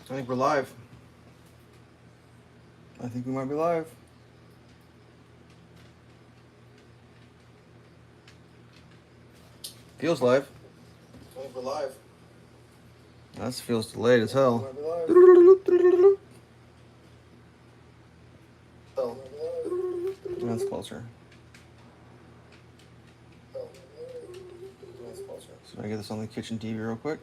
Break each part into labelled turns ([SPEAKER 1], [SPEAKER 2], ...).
[SPEAKER 1] I think we're live. I think we might be live. Feels live.
[SPEAKER 2] I think we're live.
[SPEAKER 1] That feels delayed as hell. That's closer. So I get this on the kitchen TV real quick.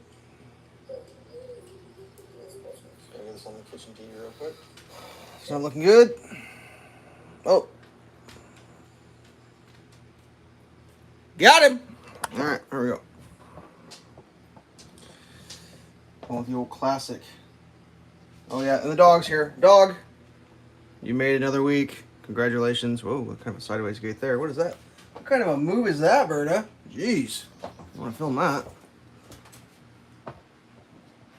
[SPEAKER 1] It's not looking good. Oh. Got him. All right, here we go. Oh, the old classic. Oh, yeah, and the dog's here. Dog, you made another week. Congratulations. Whoa, what kind of a sideways gate there? What is that? What kind of a move is that, Berta? Jeez. I want to film that.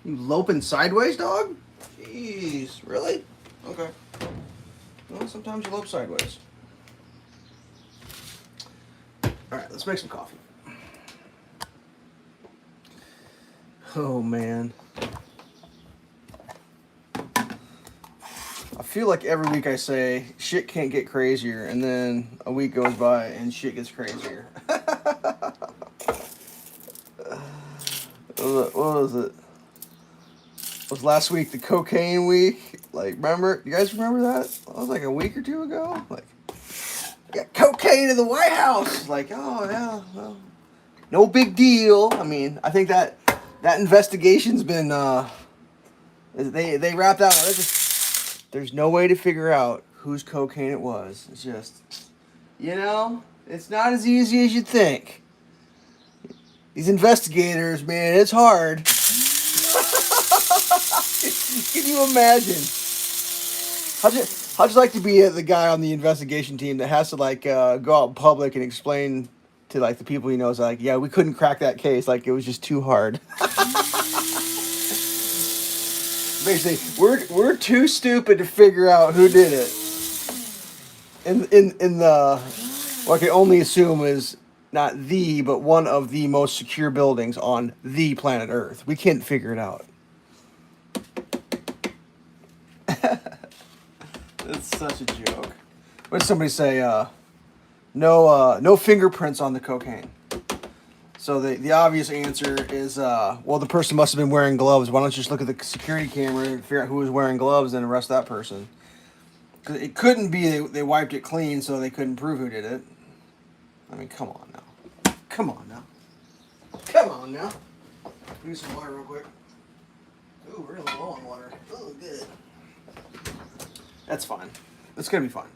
[SPEAKER 1] You loping sideways, dog? Jeez. Really? Okay. Well, sometimes you lope sideways. All right, let's make some coffee. Oh, man. I feel like every week I say shit can't get crazier, and then a week goes by and shit gets crazier. What was it? Was last week the cocaine week? Like, remember? You guys remember that? That was like a week or two ago. Like, got cocaine in the White House. Like, oh yeah, well, no big deal. I mean, I think that investigation's been they wrapped out. There's no way to figure out whose cocaine it was. It's just, it's not as easy as you think. These investigators, man, it's hard. Can you imagine? How'd you like to be the guy on the investigation team that has to go out in public and explain to the people he knows yeah, we couldn't crack that case, it was just too hard. Basically, we're too stupid to figure out who did it. In the what I can only assume is not the, but one of the most secure buildings on the planet Earth. We can't figure it out. It's such a joke. What did somebody say? No fingerprints on the cocaine. So the obvious answer is, well, the person must have been wearing gloves. Why don't you just look at the security camera and figure out who was wearing gloves and arrest that person? Because it couldn't be they wiped it clean, so they couldn't prove who did it. I mean, come on now. Come on now. Come on now. Use some water real quick. Ooh, we're a little low on water. Oh, good. That's fine. It's going to be fine.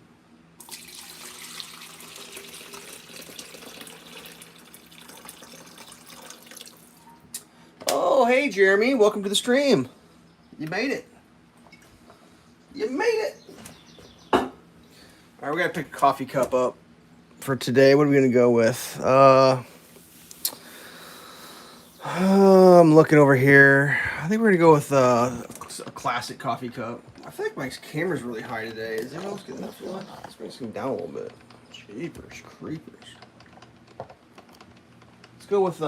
[SPEAKER 1] Oh, hey, Jeremy. Welcome to the stream. You made it. You made it. All right, we got to pick a coffee cup up for today. What are we going to go with? I'm looking over here. I think we're going to go with a classic coffee cup. I feel like my camera's really high today. Is anyone else getting that feeling? Let's bring this thing down a little bit. Jeepers creepers. Let's go with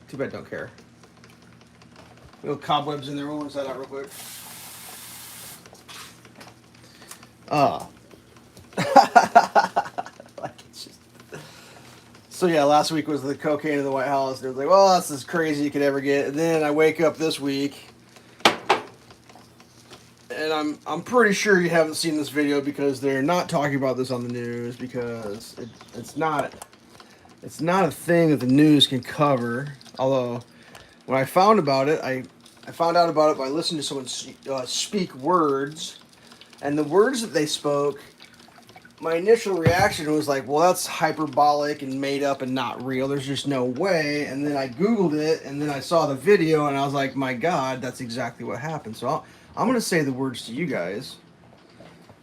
[SPEAKER 1] too bad, don't care. Little cobwebs in there. We'll rinse that out real quick. So yeah, last week was the cocaine in the White House. They was like, well, that's as crazy you could ever get. And then I wake up this week, and I'm pretty sure you haven't seen this video because they're not talking about this on the news because it's not a thing that the news can cover. Although when I found about it, I found out about it by listening to someone speak words, and the words that they spoke, my initial reaction was like, well, that's hyperbolic and made up and not real. There's just no way. And then I Googled it, and then I saw the video, and I was like, my God, that's exactly what happened. So I'm going to say the words to you guys.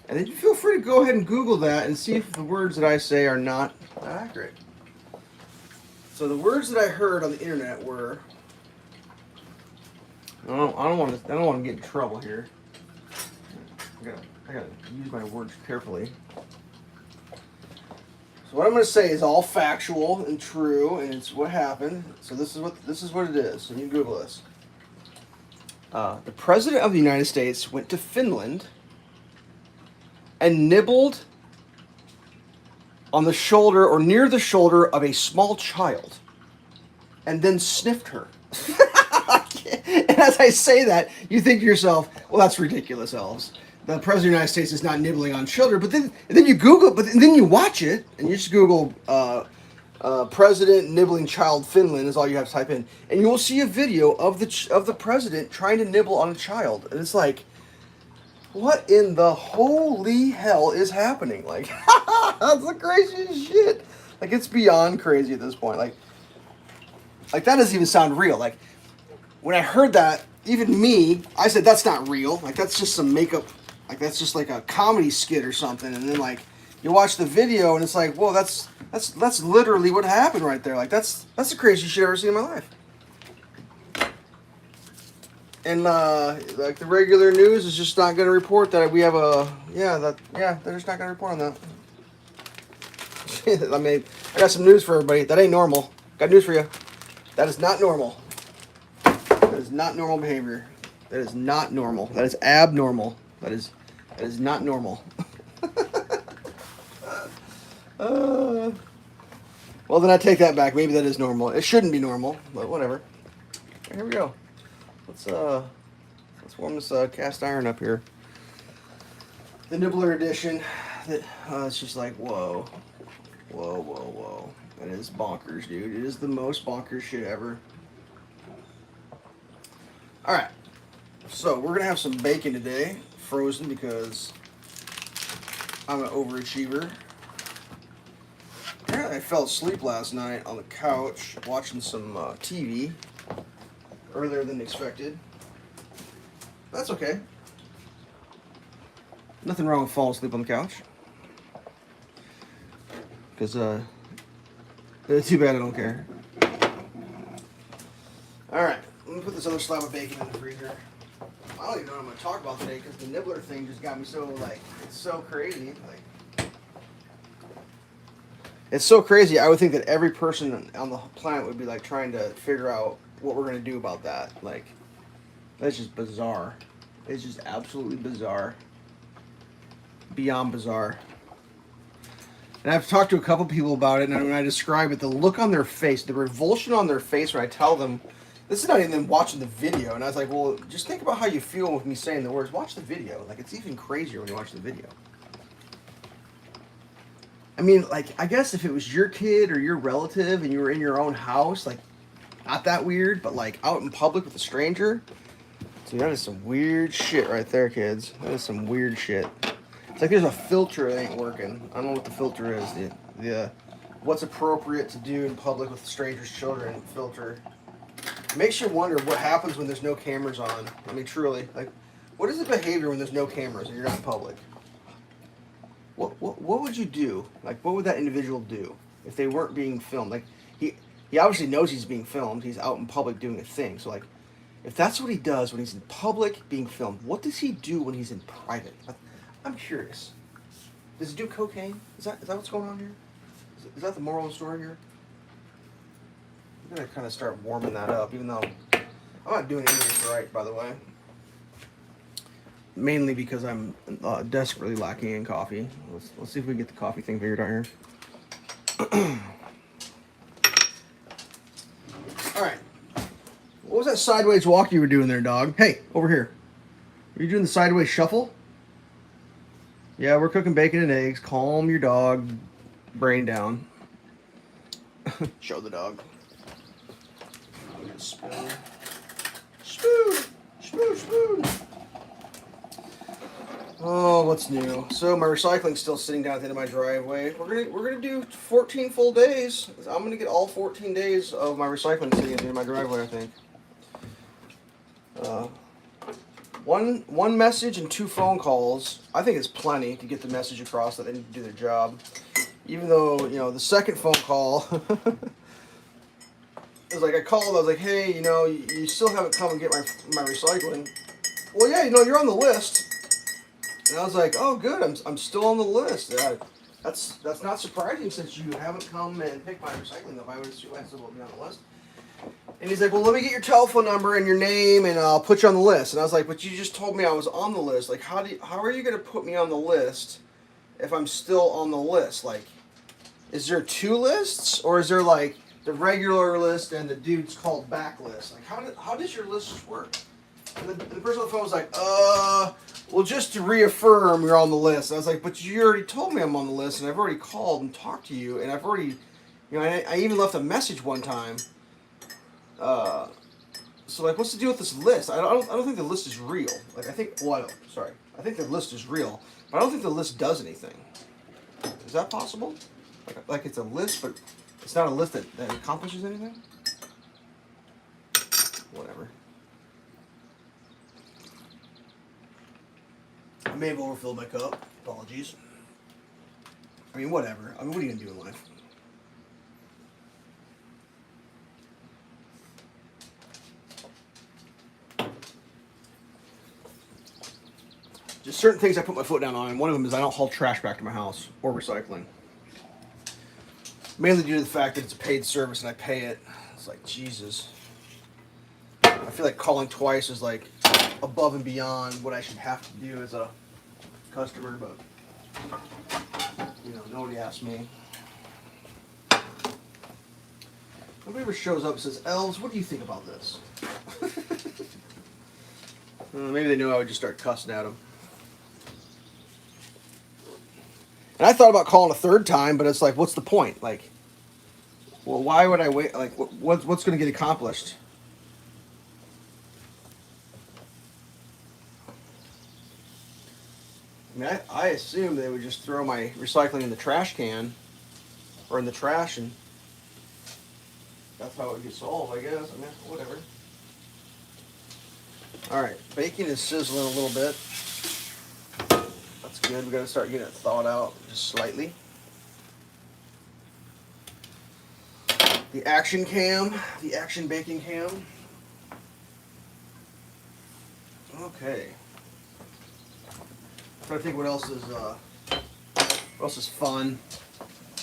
[SPEAKER 1] And then you feel free to go ahead and Google that and see if the words that I say are not accurate. So the words that I heard on the internet were, I don't want to get in trouble here. I gotta use my words carefully. So what I'm going to say is all factual and true, and it's what happened. So this is what it is. So you can Google this. The President of the United States went to Finland and nibbled on the shoulder or near the shoulder of a small child, and then sniffed her. And as I say that, you think to yourself, well, that's ridiculous, Elves. The President of the United States is not nibbling on children. But then you Google, then you watch it, and you just Google President nibbling child Finland is all you have to type in, and you will see a video of the president trying to nibble on a child, and it's like, what in the holy hell is happening? Like, that's the craziest shit. Like, it's beyond crazy at this point. Like that doesn't even sound real. Like, when I heard that, even me, I said, that's not real. Like, that's just some makeup. Like, that's just like a comedy skit or something. And then, like, you watch the video, and it's like, whoa, that's literally what happened right there. Like, that's the craziest shit I've ever seen in my life. And, like, the regular news is just not going to report that we have they're just not going to report on that. I mean, I got some news for everybody. That ain't normal. Got news for you. That is not normal. That is not normal behavior. That is not normal. That is abnormal. That is not normal. Well, then I take that back. Maybe that is normal. It shouldn't be normal, but whatever. Here we go. Let's warm this cast iron up here. The Nibbled Edition. It's just like, whoa. That is bonkers, dude. It is the most bonkers shit ever. Alright. So, we're going to have some bacon today. Frozen because I'm an overachiever. Apparently I fell asleep last night on the couch watching some TV earlier than expected. That's okay. Nothing wrong with falling asleep on the couch. Because, too bad I don't care. Alright, let me put this other slab of bacon in the freezer. I don't even know what I'm going to talk about today because the nibbler thing just got me so, like, it's so crazy. Like, it's so crazy. I would think that every person on the planet would be, like, trying to figure out what we're going to do about that. Like, that's just bizarre. It's just absolutely bizarre. Beyond bizarre. And I've talked to a couple people about it, and when I describe it, the look on their face, the revulsion on their face when I tell them, this is not even them watching the video. And I was like, well, just think about how you feel with me saying the words. Watch the video. Like, it's even crazier when you watch the video. I mean, like, I guess if it was your kid or your relative and you were in your own house, like, not that weird, but, like, out in public with a stranger. See, that is some weird shit right there, kids. That is some weird shit. It's like there's a filter that ain't working. I don't know what the filter is. The what's appropriate to do in public with strangers' children filter. It makes you wonder what happens when there's no cameras on. I mean, truly. Like, what is the behavior when there's no cameras and you're not in public? What would you do? Like, what would that individual do if they weren't being filmed? Like, he obviously knows he's being filmed. He's out in public doing a thing. So, like, if that's what he does when he's in public being filmed, what does he do when he's in private? I'm curious. Does he do cocaine? Is that what's going on here? Is that the moral of the story here? I'm going to kind of start warming that up, even though I'm not doing anything right, by the way. Mainly because I'm desperately lacking in coffee. Let's see if we can get the coffee thing figured out here. Alright. What was that sideways walk you were doing there, dog? Hey, over here. Are you doing the sideways shuffle? Yeah, we're cooking bacon and eggs. Calm your dog brain down. Show the dog. Spoon. Spoon. Oh, what's new? So my recycling's still sitting down at the end of my driveway. We're gonna do 14 full days. I'm gonna get all 14 days of my recycling sitting at the end of my driveway, I think. One message and 2 phone calls, I think it's plenty to get the message across that they need to do their job. Even though, the second phone call, it was like I called, I was like, hey, you still haven't come and get my recycling. Well, yeah, you're on the list. And I was like, oh, good, I'm still on the list. That's not surprising since you haven't come and picked my recycling up. I would assume I still will be on the list. And he's like, well, let me get your telephone number and your name, and I'll put you on the list. And I was like, but you just told me I was on the list. Like, how are you going to put me on the list if I'm still on the list? Like, is there two lists, or is there like the regular list and the dude's called back list? Like, how does your list work? And the person on the phone was like, well, just to reaffirm, you're on the list. And I was like, but you already told me I'm on the list, and I've already called and talked to you, and I've already, I even left a message one time. So like, what's the deal with this list? I don't think the list is real. Like, I think the list is real, but I don't think the list does anything. Is that possible? Like it's a list, but it's not a list that accomplishes anything? Whatever. I may have overfilled my cup. Apologies. I mean, whatever. I mean, what are you gonna do in life? Just certain things I put my foot down on, and one of them is I don't haul trash back to my house or recycling. Mainly due to the fact that it's a paid service and I pay it. It's like, Jesus. I feel like calling twice is like above and beyond what I should have to do as a customer, but nobody asked me. Nobody ever shows up and says, Elves, what do you think about this? Maybe they knew I would just start cussing at them. And I thought about calling a third time, but it's like, what's the point? Like, well, why would I wait? Like, what's going to get accomplished? I mean, I assumed they would just throw my recycling in the trash can or in the trash, and that's how it would get solved, I guess. I mean, whatever. All right, bacon is sizzling a little bit. That's good. We got to start getting it thawed out just slightly. The action bacon cam. Okay. I'm trying to think what else is fun.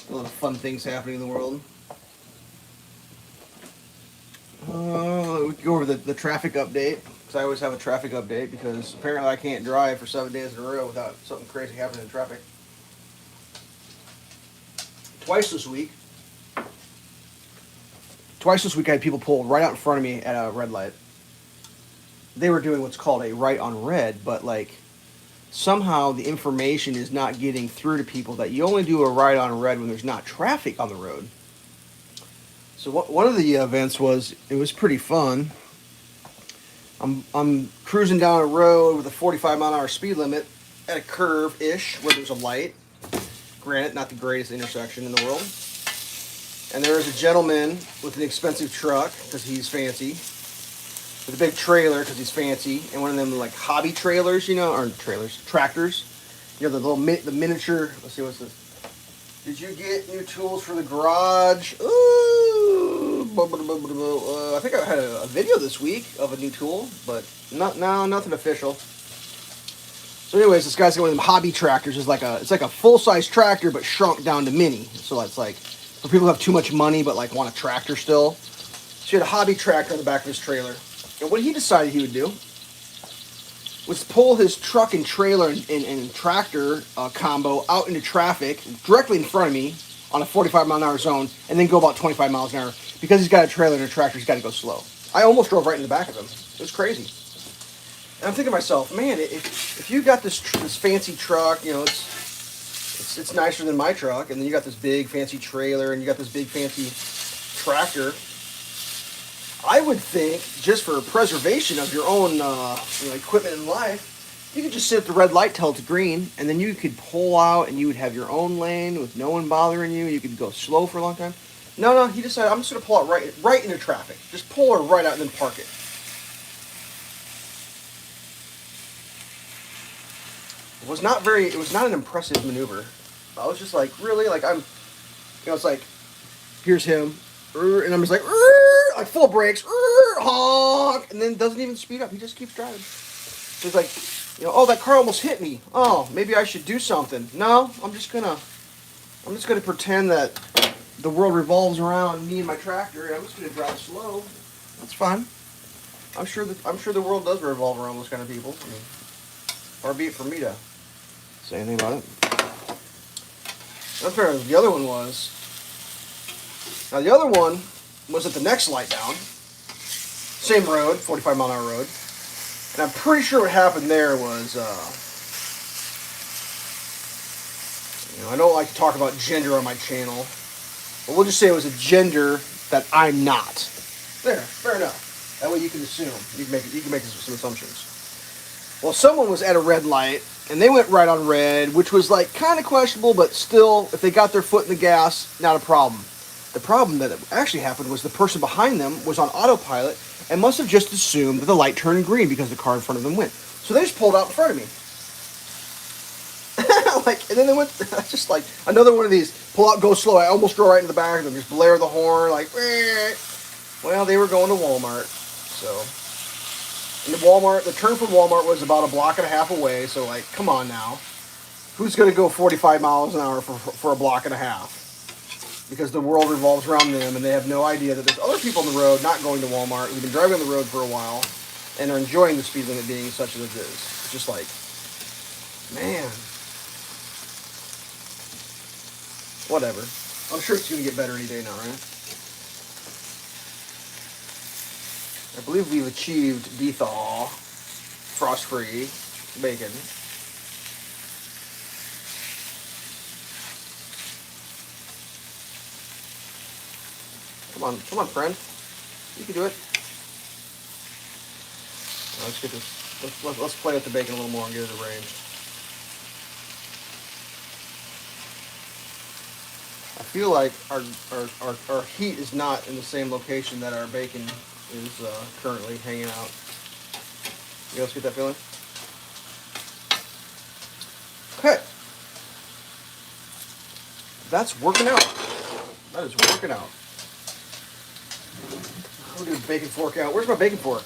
[SPEAKER 1] A lot of fun things happening in the world. We can go over the traffic update, because I always have a traffic update, because apparently I can't drive for 7 days in a row without something crazy happening in traffic. Twice this week I had people pull right out in front of me at a red light. They were doing what's called a right on red, but like somehow the information is not getting through to people that you only do a right on red when there's not traffic on the road. So one of the events was pretty fun. I'm cruising down a road with a 45-mile-an-hour speed limit at a curve-ish where there's a light. Granted, not the greatest intersection in the world. And there is a gentleman with an expensive truck because he's fancy, with a big trailer because he's fancy, and one of them like hobby trailers, or tractors. The miniature. Let's see, what's this? Did you get new tools for the garage? Ooh, I think I had a video this week of a new tool, but nothing official. So, anyways, this guy's got one of them hobby tractors. It's like a full-size tractor, but shrunk down to mini. So it's like for people who have too much money but like want a tractor still. So he had a hobby tractor on the back of his trailer, and what he decided he would do was pull his truck and trailer and tractor combo out into traffic directly in front of me on a 45-mile-an-hour zone, and then go about 25 miles an hour. Because he's got a trailer and a tractor, he's got to go slow. I almost drove right in the back of him. It was crazy. And I'm thinking to myself, man, if you got this fancy truck, it's nicer than my truck, and then you got this big fancy trailer, and you got this big fancy tractor, I would think, just for preservation of your own equipment in life, you could just sit at the red light till it's green, and then you could pull out, and you would have your own lane with no one bothering you. You could go slow for a long time. No, he decided, I'm just going to pull out right into traffic. Just pull her right out and then park it. It was not an impressive maneuver. I was just like, really? Like, it's like, here's him, and I'm just like full brakes, honk, and then doesn't even speed up. He just keeps driving. So he's like, oh, that car almost hit me. Oh, maybe I should do something. No, I'm just gonna I'm just going to pretend that the world revolves around me and my tractor, and I'm just going to drive slow. That's fine. I'm sure the world does revolve around those kind of people. I mean, far be it for me to say anything about it. That's where the other one was. Now the other one was at the next light down. Same road, 45-mile-an-hour road. And I'm pretty sure what happened there was, I don't like to talk about gender on my channel, but we'll just say it was a gender that I'm not. There, fair enough. That way you can assume. You can make some assumptions. Well, someone was at a red light, and they went right on red, which was like kind of questionable, but still, if they got their foot in the gas, not a problem. The problem that actually happened was the person behind them was on autopilot and must have just assumed that the light turned green because the car in front of them went. So they just pulled out in front of me. And then they went, just like another one of these, pull out, go slow. I almost drove right into the back of them, just blare the horn, like, eh. Well, they were going to Walmart, so. And the turn from Walmart was about a block and a half away, so like, come on now. Who's going to go 45 miles an hour for a block and a half? Because the world revolves around them, and they have no idea that there's other people on the road not going to Walmart who've been driving on the road for a while and are enjoying the speed limit being such as it is. It's just like, man. Whatever. I'm sure it's going to get better any day now, right? I believe we've achieved dethaw, frost-free bacon. Come on, friend. You can do it. Let's get this. Let's play with the bacon a little more and get it arranged. I feel like our heat is not in the same location that our bacon is currently hanging out. You guys get that feeling? Okay. That's working out. That is working out. I'll do the bacon fork out. Where's my bacon fork?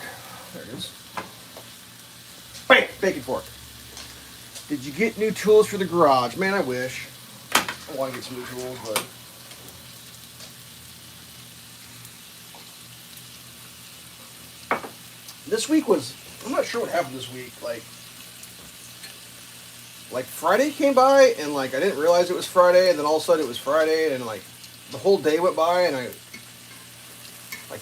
[SPEAKER 1] There it is. Bam! Bacon fork. Did you get new tools for the garage? Man, I wish. I want to get some new tools, but this week was, I'm not sure what happened this week. Like Friday came by and like I didn't realize it was Friday, and then all of a sudden it was Friday, and like the whole day went by, and I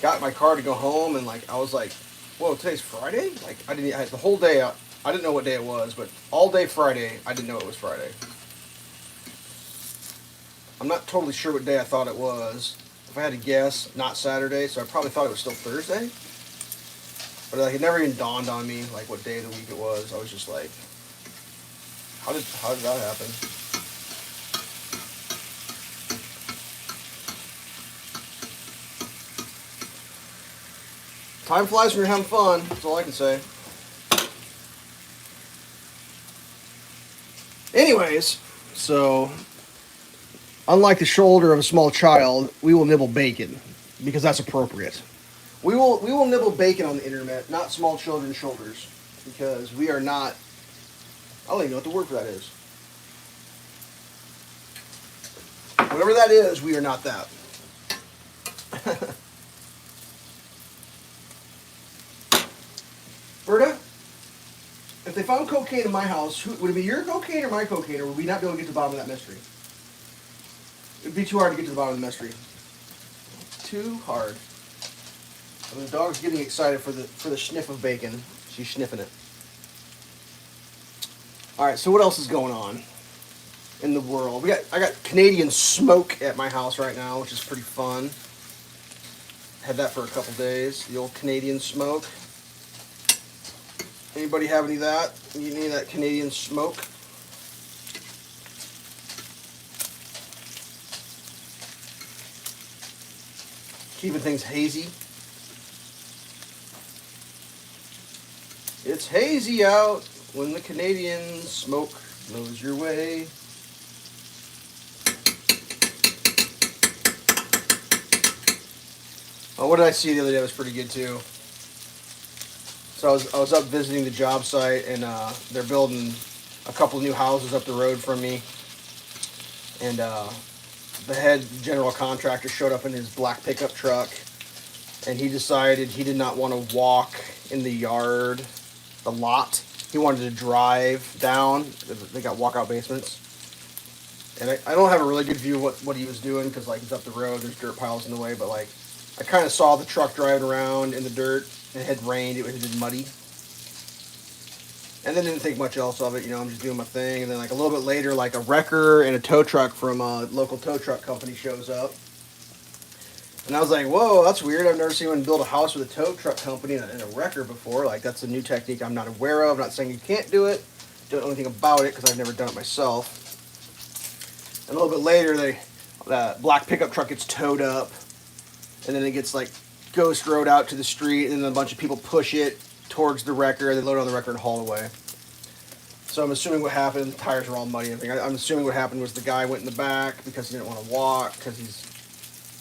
[SPEAKER 1] got in my car to go home, and like I was like, whoa, today's Friday? Like the whole day I didn't know what day it was, but all day Friday I didn't know it was Friday. I'm not totally sure what day I thought it was. If I had to guess, not Saturday, so I probably thought it was still Thursday. But like it never even dawned on me like what day of the week it was. I was just like, how did that happen? Time flies when you're having fun. That's all I can say. Anyways, so unlike the shoulder of a small child, we will nibble bacon because that's appropriate. We will nibble bacon on the internet, not small children's shoulders, because we are not. I don't even know what the word for that is. Whatever that is, we are not that. Berta, if they found cocaine in my house, would it be your cocaine or my cocaine, or would we not be able to get to the bottom of that mystery? It would be too hard to get to the bottom of the mystery. Too hard. And the dog's getting excited for the sniff of bacon. She's sniffing it. All right, so what else is going on in the world? I got Canadian smoke at my house right now, which is pretty fun. Had that for a couple days. The old Canadian smoke. Anybody have any of that? Any of that Canadian smoke? Keeping things hazy. It's hazy out when the Canadian smoke blows your way. Oh, what did I see the other day? It was pretty good too. So I was up visiting the job site, and they're building a couple new houses up the road from me. And the head general contractor showed up in his black pickup truck, and he decided he did not want to walk in the yard, the lot. He wanted to drive down. They got walkout basements. And I don't have a really good view of what he was doing because, like, he's up the road, there's dirt piles in the way, but, like, I kind of saw the truck driving around in the dirt. It had rained, it had been muddy. And then didn't think much else of it, you know, I'm just doing my thing. And then, like, a little bit later, like, a wrecker and a tow truck from a local tow truck company shows up. And I was like, whoa, that's weird. I've never seen anyone build a house with a tow truck company and a wrecker before. Like, that's a new technique I'm not aware of. I'm not saying you can't do it. Don't know anything about it because I've never done it myself. And a little bit later, the black pickup truck gets towed up, and then it gets like ghost road out to the street, and then a bunch of people push it towards the wrecker. They load it on the wrecker and haul away. So I'm assuming what happened, tires were all muddy and everything. I'm assuming what happened was the guy went in the back because he didn't want to walk because he's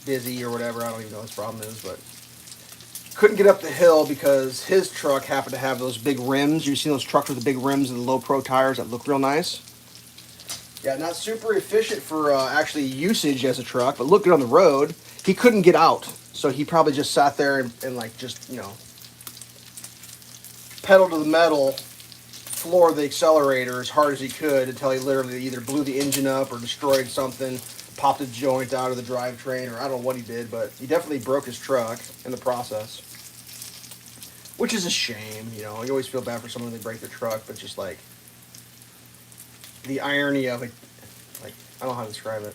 [SPEAKER 1] busy or whatever. I don't even know what his problem is, but couldn't get up the hill because his truck happened to have those big rims. You've seen those trucks with the big rims and the low pro tires that look real nice. Yeah, not super efficient for actually usage as a truck, but looked good on the road. He couldn't get out, so he probably just sat there and like just, you know, pedal to the metal, floor the accelerator as hard as he could until he literally either blew the engine up or destroyed something, popped a joint out of the drivetrain, or I don't know what he did, but he definitely broke his truck in the process. Which is a shame, you know. You always feel bad for someone when they break their truck, but just like the irony of it, like, I don't know how to describe it.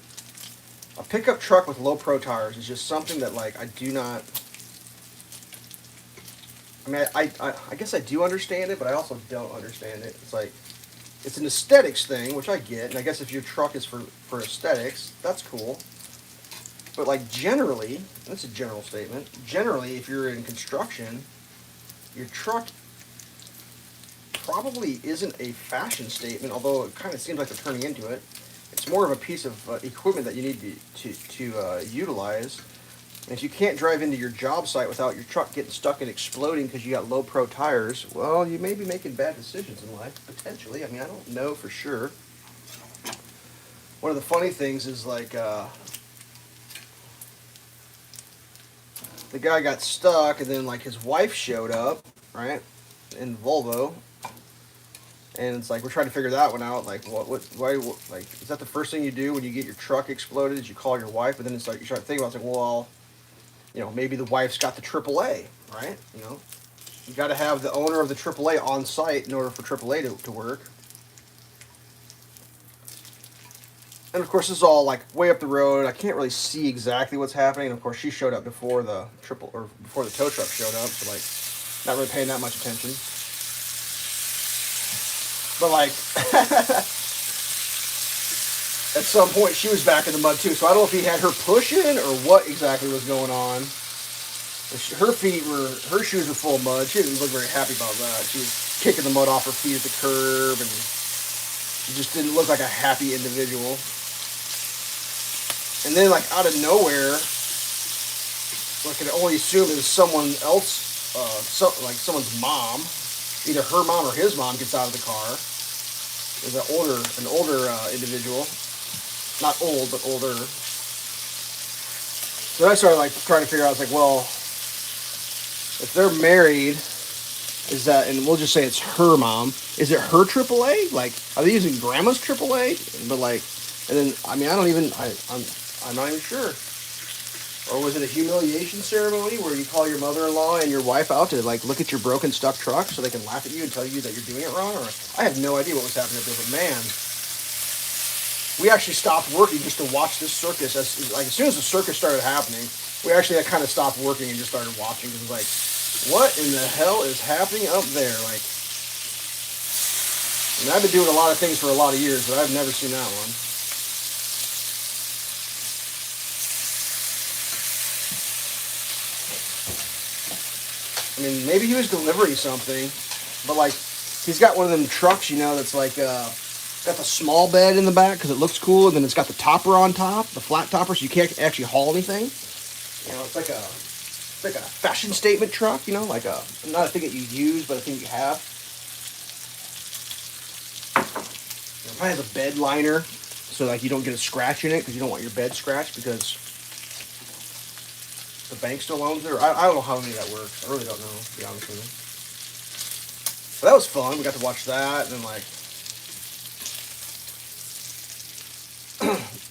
[SPEAKER 1] A pickup truck with low pro tires is just something that, like, I do not. I mean, I guess I do understand it, but I also don't understand it. It's like, it's an aesthetics thing, which I get, and I guess if your truck is for aesthetics, that's cool. But, like, generally, that's a general statement, generally, if you're in construction, your truck probably isn't a fashion statement, although it kind of seems like they're turning into it. It's more of a piece of equipment that you need to utilize. And if you can't drive into your job site without your truck getting stuck and exploding because you got low pro tires, well, you may be making bad decisions in life, potentially. I mean, I don't know for sure. One of the funny things is, like, the guy got stuck, and then, like, his wife showed up, right, in Volvo. And it's like, we're trying to figure that one out. Like, why, like, is that the first thing you do when you get your truck exploded? Is you call your wife? But then it's like, you start thinking about it, it's like, well, you know, maybe the wife's got the AAA, right? You know, you got to have the owner of the AAA on site in order for AAA to work. And of course, this is all like way up the road. I can't really see exactly what's happening. And of course, she showed up before the before the tow truck showed up, so like, not really paying that much attention. But, like, at some point she was back in the mud too. So I don't know if he had her pushing or what exactly was going on. Her shoes were full of mud. She didn't look very happy about that. She was kicking the mud off her feet at the curb, and she just didn't look like a happy individual. And then, like, out of nowhere, I can only assume it was someone else, like someone's mom. Either her mom or his mom gets out of the car. There's an older individual, not old but older. So I started, like, trying to figure out. I was like, well, if they're married, is that, and we'll just say it's her mom. Is it her AAA? Like, are they using grandma's AAA? But, like, and then, I mean, I'm not even sure. Or was it a humiliation ceremony where you call your mother-in-law and your wife out to, like, look at your broken, stuck truck so they can laugh at you and tell you that you're doing it wrong? Or I have no idea what was happening up there, but man, we actually stopped working just to watch this circus. As soon as the circus started happening, we actually kind of stopped working and just started watching. It was like, what in the hell is happening up there? Like, I mean, I've been doing a lot of things for a lot of years, but I've never seen that one. I mean, maybe he was delivering something, but, like, he's got one of them trucks, you know, that's like, got the small bed in the back because it looks cool, and then it's got the topper on top, the flat topper, so you can't actually haul anything. You know, it's like a fashion statement truck, you know, like not a thing that you use, but a thing you have. It probably has a bed liner so like you don't get a scratch in it because you don't want your bed scratched because the bank still owns it. Or I don't know how any of that works. I really don't know, to be honest with you. But that was fun. We got to watch that, and then like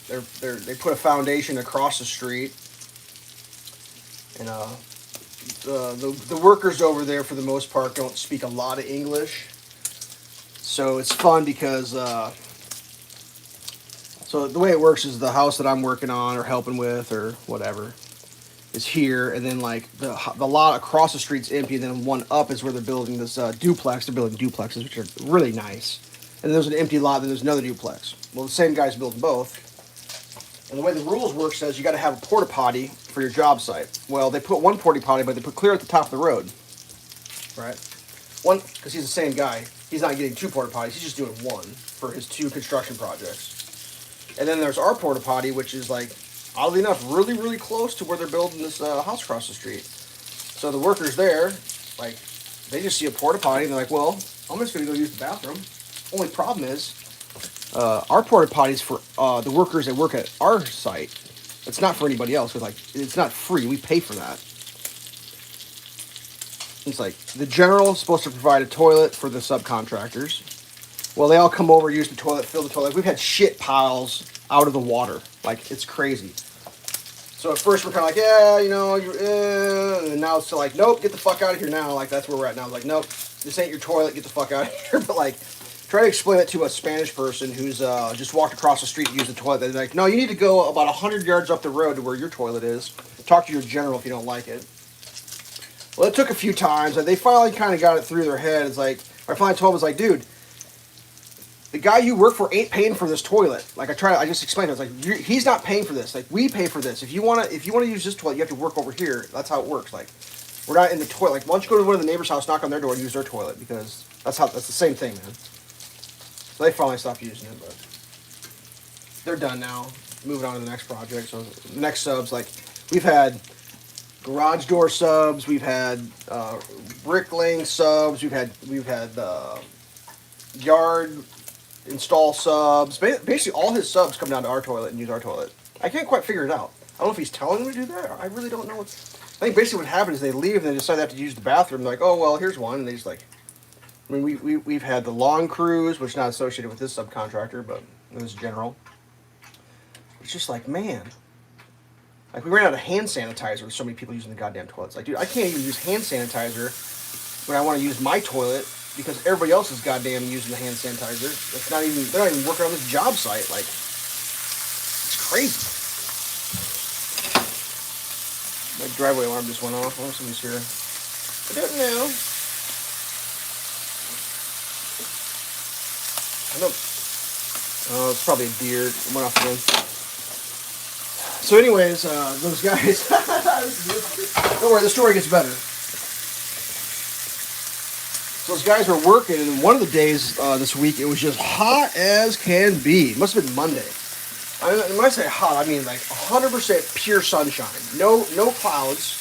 [SPEAKER 1] they put a foundation across the street, and the workers over there for the most part don't speak a lot of English, so it's fun because so the way it works is the house that I'm working on or helping with or whatever is here, and then like the lot across the street's empty, and then one up is where they're building this duplex. They're building duplexes, which are really nice. And then there's an empty lot, then there's another duplex. Well, the same guy's building both. And the way the rules work says you got to have a porta potty for your job site. Well, they put one porta potty, but they put clear at the top of the road, right? One, because he's the same guy. He's not getting two porta potties. He's just doing one for his two construction projects. And then there's our porta potty, which is like, oddly enough, really, really close to where they're building this house across the street. So the workers there, like, they just see a porta potty and they're like, well, I'm just going to go use the bathroom. Only problem is, our porta potties for the workers that work at our site. It's not for anybody else. It's like it's not free. We pay for that. It's like the general is supposed to provide a toilet for the subcontractors. Well, they all come over, use the toilet, fill the toilet. We've had shit piles out of the water. Like, it's crazy. So at first we're kind of like, yeah, you know, and now it's still like, nope, get the fuck out of here now. Like, that's where we're at now. Like, nope, this ain't your toilet. Get the fuck out of here. But like, try to explain it to a Spanish person who's just walked across the street and used the toilet. They're like, no, you need to go about 100 yards up the road to where your toilet is. Talk to your general if you don't like it. Well, it took a few times, and they finally kind of got it through their head. It's like, I finally told him, I was like, dude, the guy you work for ain't paying for this toilet. Like I just explained it. I was like, he's not paying for this. Like, we pay for this. If you wanna use this toilet, you have to work over here. That's how it works. Like, we're not in the toilet. Like, why don't you go to one of the neighbor's house, knock on their door, and use their toilet, because that's the same thing, man. So they finally stopped using it, but they're done now. Moving on to the next project. So the next subs, like, we've had garage door subs, we've had bricklaying subs, we've had yard install subs. Basically, all his subs come down to our toilet and use our toilet. I can't quite figure it out. I don't know if he's telling them to do that. I really don't know. I think basically what happens is they leave and they decide they have to use the bathroom. They're like, oh well, here's one, and they just like. I mean, we've had the lawn crews, which is not associated with this subcontractor, but it was general. It's just like, man. Like, we ran out of hand sanitizer with so many people using the goddamn toilets. Like, dude, I can't even use hand sanitizer when I want to use my toilet because everybody else is goddamn using the hand sanitizer. They're not even working on this job site. Like, it's crazy. My driveway alarm just went off. I wonder if somebody's here. I don't know. I don't. Oh, it's probably a deer. It went off again. So anyways, those guys, don't worry, the story gets better. So those guys were working, and one of the days this week, it was just hot as can be. It must have been Monday. When I say hot, I mean like 100% pure sunshine. No clouds,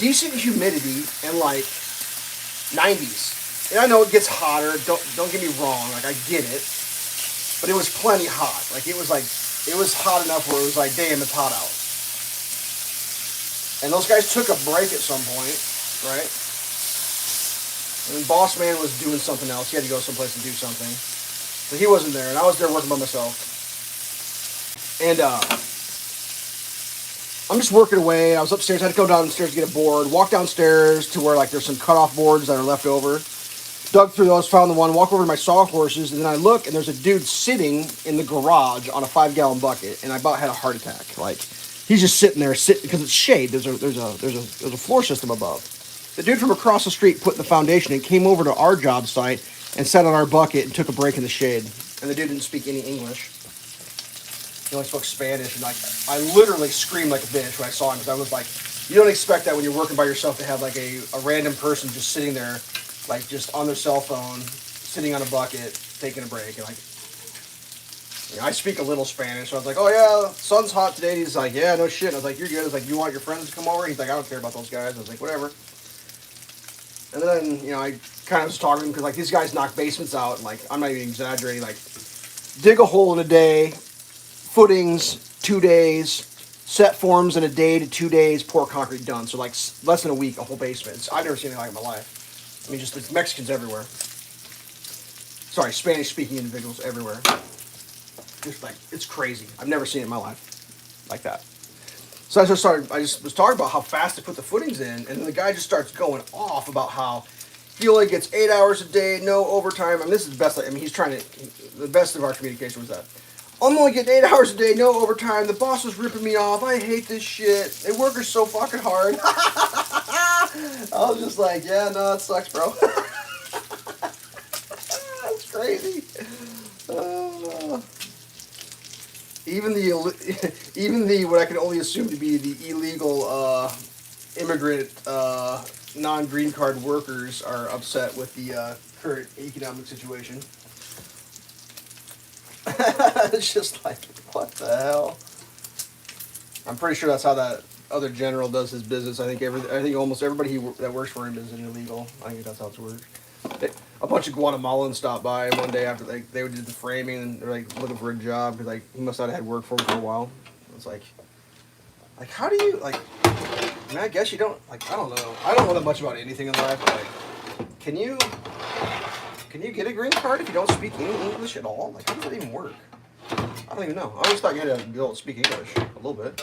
[SPEAKER 1] decent humidity, and like 90s. And I know it gets hotter, don't get me wrong, like I get it. But it was plenty hot. Like, it was hot enough where it was like, damn, it's hot out. And those guys took a break at some point, right? And boss man was doing something else. He had to go someplace and do something. So he wasn't there, and I was there working by myself. And I'm just working away. I was upstairs. I had to go downstairs to get a board. Walk downstairs to where like there's some cut-off boards that are left over. Dug through those, found the one, walk over to my sawhorses, and then I look, and there's a dude sitting in the garage on a 5-gallon bucket, and I about had a heart attack. Like, he's just sitting there, because it's shade. There's a floor system above. The dude from across the street put in the foundation and came over to our job site and sat on our bucket and took a break in the shade. And the dude didn't speak any English. He only spoke Spanish, and like, I literally screamed like a bitch when I saw him, because I was like, you don't expect that when you're working by yourself to have like a random person just sitting there, like just on their cell phone, sitting on a bucket, taking a break. And like, you know, I speak a little Spanish, so I was like, oh yeah, sun's hot today. And he's like, yeah, no shit. And I was like, you're good. I was like, you want your friends to come over? He's like, I don't care about those guys. I was like, whatever. And then, you know, I kind of was talking to him because like these guys knock basements out, and like, I'm not even exaggerating, like dig a hole in a day, footings, 2 days, set forms in a day to 2 days, pour concrete done. So like less than a week, a whole basement. I've never seen anything like it in my life. I mean, just it's Mexicans everywhere. Sorry, Spanish-speaking individuals everywhere. Just like, it's crazy. I've never seen it in my life like that. So I just was talking about how fast they put the footings in, and then the guy just starts going off about how he only gets 8 hours a day, no overtime. I mean, this is the best. I mean, the best of our communication was that. I'm only getting 8 hours a day, no overtime. The boss was ripping me off. I hate this shit. They work are so fucking hard. I was just like, yeah, no, it sucks, bro. That's crazy. Even the what I can only assume to be the illegal immigrant non-green card workers are upset with the current economic situation. It's just like, what the hell? I'm pretty sure that's how that other general does his business. I think almost everybody that works for him is an illegal. I think that's how it works. A bunch of Guatemalans stopped by one day after they did the framing, and they're like looking for a job because like he must not have had work for him for a while. It's like how do you like? I mean, I guess you don't like. I don't know. I don't know that much about anything in life. But like, can you get a green card if you don't speak any English at all? Like, how does that even work? I don't even know. I always thought you had to be able to speak English a little bit.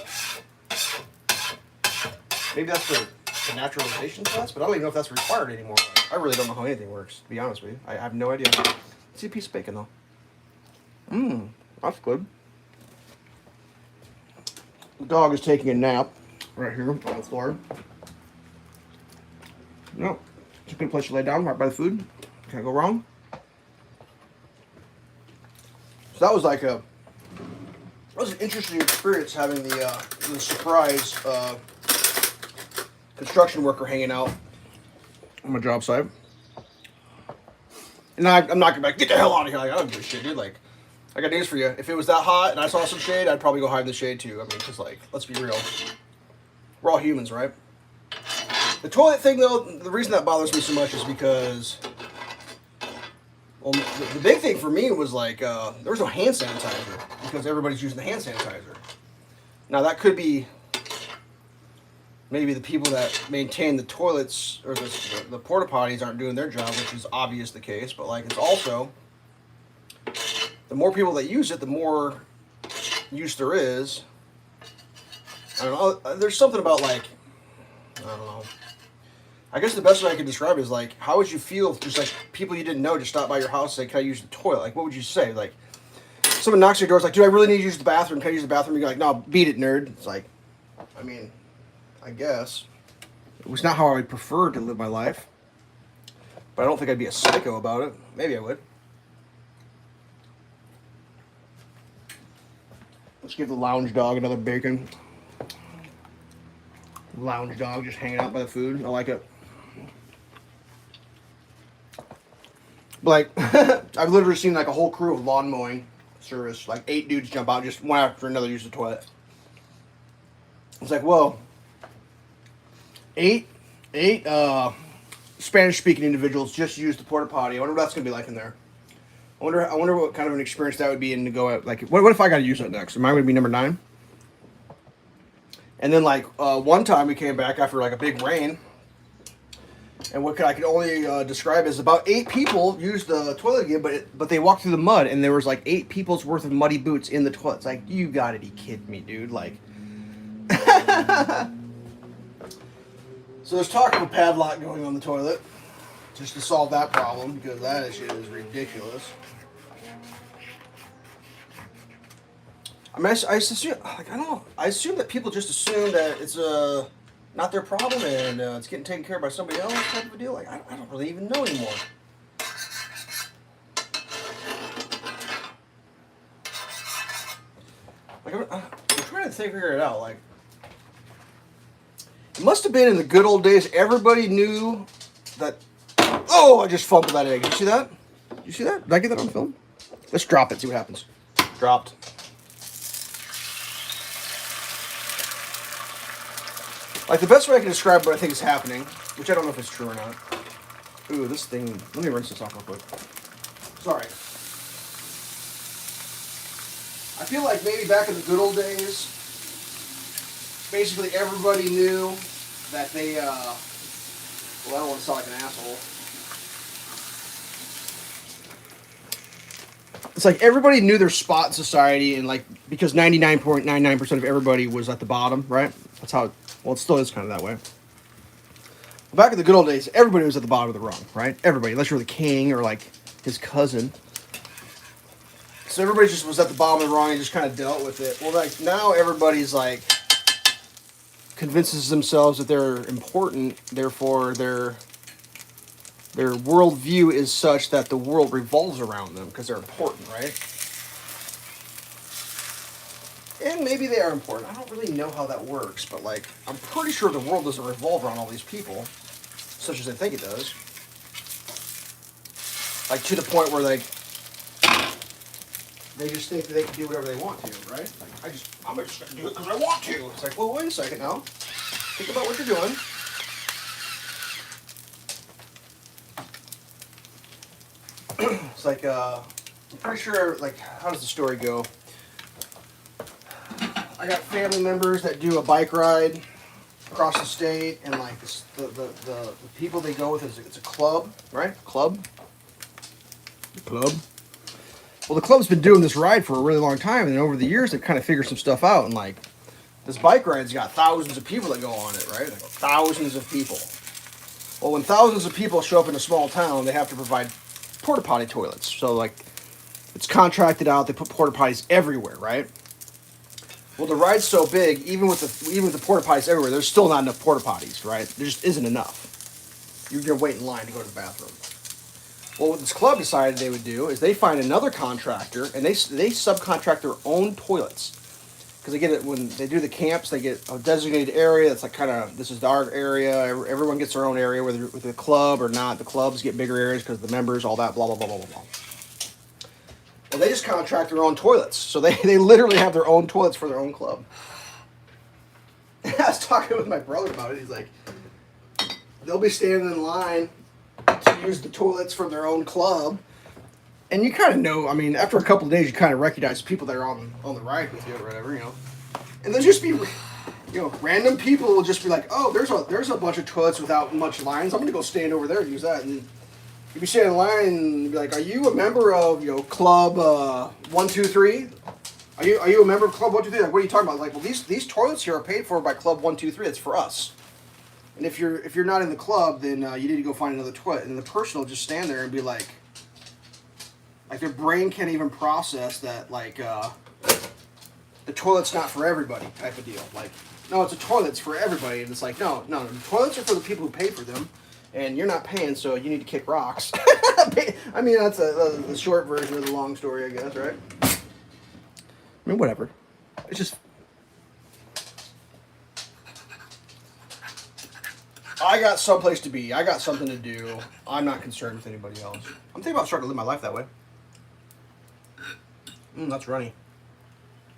[SPEAKER 1] Maybe that's the naturalization test, but I don't even know if that's required anymore. I really don't know how anything works, to be honest with you. I have no idea. Let's see a piece of bacon, though. That's good. The dog is taking a nap right here on the floor. No, it's a good place to lay down, right by the food. Can't go wrong. So that was like that was an interesting experience having the surprise construction worker hanging out on my job site. And I'm not gonna be like, get the hell out of here. Like, I don't give a shit, dude. Like, I got news for you. If it was that hot and I saw some shade, I'd probably go hide in the shade too. I mean, because like, let's be real. We're all humans, right? The toilet thing, though, the reason that bothers me so much is because, well, the big thing for me was like, there was no hand sanitizer because everybody's using the hand sanitizer. Now, that could be maybe the people that maintain the toilets or the porta potties aren't doing their job, which is obvious the case, but like, it's also, the more people that use it, the more use there is. I don't know, there's something about like, I don't know. I guess the best way I could describe it is like, how would you feel if just like people you didn't know just stop by your house and say, can I use the toilet? Like, what would you say? Like, someone knocks on your door, it's like, dude, I really need to use the bathroom. Can I use the bathroom? You're like, no, beat it, nerd. It's like, I mean, I guess. It was not how I would prefer to live my life. But I don't think I'd be a psycho about it. Maybe I would. Let's give the lounge dog another bacon. Lounge dog just hanging out by the food. I like it. Like, I've literally seen like a whole crew of lawn mowing service. Like 8 dudes jump out, just one after another use the toilet. It's like, whoa. Eight Spanish-speaking individuals just used the porta potty. I wonder what that's gonna be like in there. I wonder what kind of an experience that would be in to go at. Like, what if I got to use that next? Am I gonna be number 9? And then like one time we came back after like a big rain, and I could only describe as about 8 people used the toilet again, but they walked through the mud, and there was like 8 people's worth of muddy boots in the toilet. It's like, you gotta be kidding me, dude! Like, so there's talk of a padlock going on the toilet just to solve that problem, because that shit is ridiculous. I mean, I assume, like, I don't know. I assume that people just assume that it's not their problem and it's getting taken care of by somebody else type of a deal. Like, I don't really even know anymore. Like, I'm trying to figure it out. Like, it must have been in the good old days. Everybody knew that. Oh, I just fumbled that egg. Did you see that? Did you see that? Did I get that on film? Let's drop it. See what happens. Dropped. Like, the best way I can describe what I think is happening, which I don't know if it's true or not. Ooh, this thing. Let me rinse this off real quick. Sorry. I I feel like maybe back in the good old days, basically everybody knew that they, well, I don't want to sound like an asshole. It's like everybody knew their spot in society, and like, because 99.99% of everybody was at the bottom, right? That's how, well, it still is kind of that way. Back in the good old days, everybody was at the bottom of the rung, right? Everybody, unless you were the king or like his cousin. So everybody just was at the bottom of the rung and just kind of dealt with it. Well, like now everybody's like convinces themselves that they're important, therefore their worldview is such that the world revolves around them because they're important, right? And maybe they are important. I don't really know how that works, but like I'm pretty sure the world doesn't revolve around all these people, such as they think it does. Like to the point where like they just think that they can do whatever they want to, right? Like I'm just gonna do it because I want to. It's like, well, wait a second now. Think about what you're doing. It's like, I'm pretty sure, like, how does the story go? I got family members that do a bike ride across the state, and like the people they go with it's a club, right? Club. Well, the club's been doing this ride for a really long time, and over the years they've kind of figured some stuff out, and like this bike ride's got thousands of people that go on it, right? Like, thousands of people. Well, when thousands of people show up in a small town, they have to provide porta potty toilets. So like it's contracted out. They put porta potties everywhere, right? Well, the ride's so big, even with the porta potties everywhere, there's still not enough porta potties, right? There just isn't enough. You're gonna wait in line to go to the bathroom. Well, what this club decided they would do is they find another contractor and they subcontract their own toilets, because they get it when they do the camps. They get a designated area that's like kind of, this is our area. Everyone gets their own area, whether with the club or not. The clubs get bigger areas because the members, all that, blah blah blah blah blah. Well, they just contract their own toilets, so they literally have their own toilets for their own club. And I was talking with my brother about it. He's like, they'll be standing in line to use the toilets from their own club, and you kind of know. I mean, after a couple of days, you kind of recognize people that are on the ride with you or whatever, you know. And there'll just be, you know, random people will just be like, "Oh, there's a bunch of toilets without much lines. I'm gonna go stand over there and use that." And you'd be standing in line and be like, "Are you a member of, you know, Club 123? Are you a member of Club 123? Like, what are you talking about?" Like, well, these toilets here are paid for by Club 123. It's for us. And if you're not in the club, then you need to go find another toilet. And the person will just stand there and be like their brain can't even process that, like, the toilet's not for everybody type of deal. Like, no, it's a toilet's for everybody. And it's like, no, the toilets are for the people who pay for them, and you're not paying, so you need to kick rocks. I mean, that's the short version of the long story, I guess, right? I mean, whatever. It's just, I got someplace to be. I got something to do. I'm not concerned with anybody else. I'm thinking about starting to live my life that way. That's runny.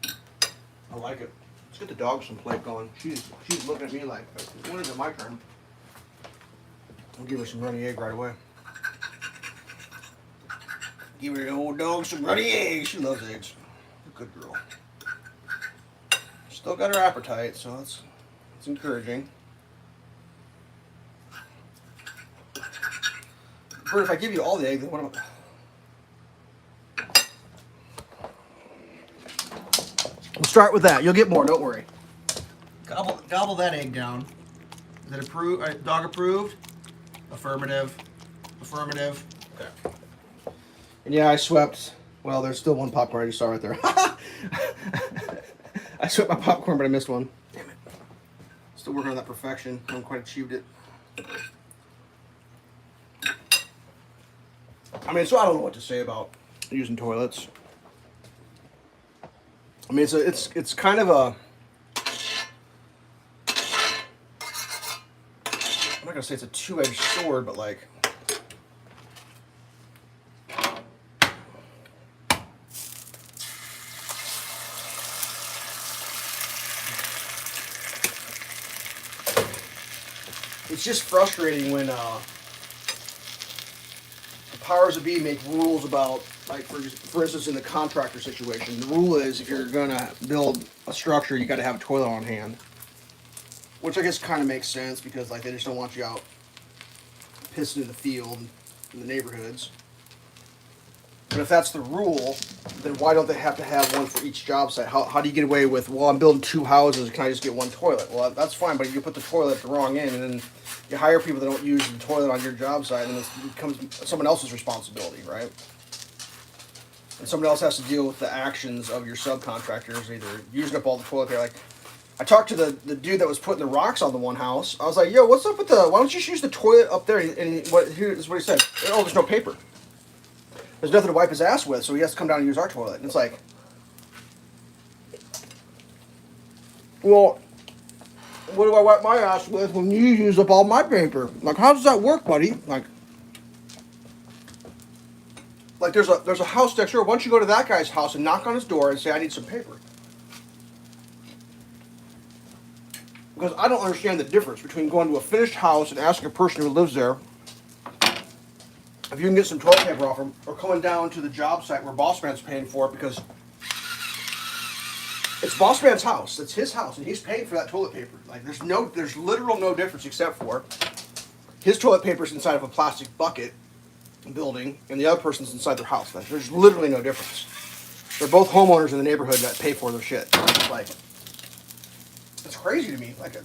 [SPEAKER 1] I like it. Let's get the dog some plate going. She's looking at me like, when is it my turn? I'll give her some runny egg right away. Give her the old dog some runny eggs. She loves eggs. Good girl. Still got her appetite, so that's encouraging. Bert, if I give you all the egg, then what am I? We'll start with that. You'll get more, don't worry. Gobble that egg down. Is that approved? Dog approved? Affirmative. Affirmative. Okay. And yeah, I swept. Well, there's still one popcorn I just saw right there. I swept my popcorn, but I missed one. Damn it. Still working on that perfection. I haven't quite achieved it. I mean, so I don't know what to say about using toilets. I mean, it's kind of a, I'm not gonna say it's a two-edged sword, but like, it's just frustrating when the powers that be make rules about like for instance, in the contractor situation, the rule is if you're gonna build a structure, you got to have a toilet on hand, which I guess kind of makes sense because like they just don't want you out pissing in the field in the neighborhoods. But if that's the rule, then why don't they have to have one for each job site? How do you get away with, well, I'm building 2 houses, can I just get 1 toilet? Well, that's fine, but you put the toilet at the wrong end, and then you hire people that don't use the toilet on your job site, and it becomes someone else's responsibility, right? And someone else has to deal with the actions of your subcontractors, either using up all the toilet paper. Like, I talked to the dude that was putting the rocks on the one house. I was like, yo, what's up with why don't you just use the toilet up there? And here's what he said. Oh, there's no paper. There's nothing to wipe his ass with, so he has to come down and use our toilet. And it's like, well, what do I wipe my ass with when you use up all my paper? Like, how does that work, buddy? Like there's a house next door. Why don't you go to that guy's house and knock on his door and say, I need some paper? Because I don't understand the difference between going to a finished house and asking a person who lives there if you can get some toilet paper off them, or coming down to the job site where Boss Man's paying for it because it's Boss Man's house. It's his house, and he's paying for that toilet paper. Like there's literal no difference except for his toilet paper's inside of a plastic bucket building, and the other person's inside their house. Like, there's literally no difference. They're both homeowners in the neighborhood that pay for their shit. Like, it's crazy to me. Like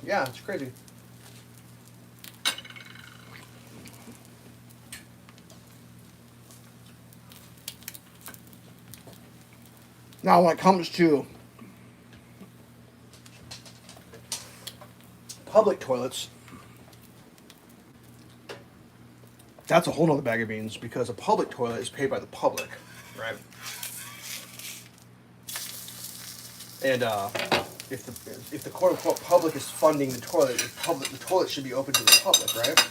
[SPEAKER 1] yeah, it's crazy. Now, when it comes to public toilets, that's a whole nother bag of beans because a public toilet is paid by the public, right? And if the quote unquote public is funding the toilet, the toilet should be open to the public, right?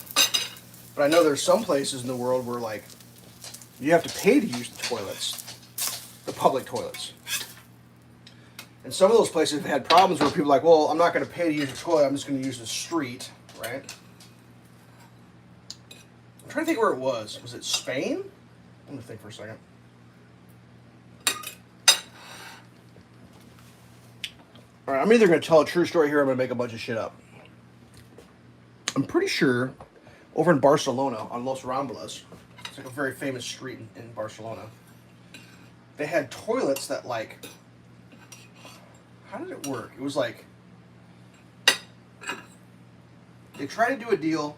[SPEAKER 1] But I know there's some places in the world where like you have to pay to use the toilets, the public toilets. And some of those places have had problems where people are like, well, I'm not going to pay to use the toilet, I'm just going to use the street, right? I'm trying to think where it was. Was it Spain? Let me think for a second. All right, I'm either going to tell a true story here or I'm going to make a bunch of shit up. I'm pretty sure over in Barcelona on Los Rambles, it's like a very famous street in Barcelona, they had toilets that like, how did it work? It was like, they tried to do a deal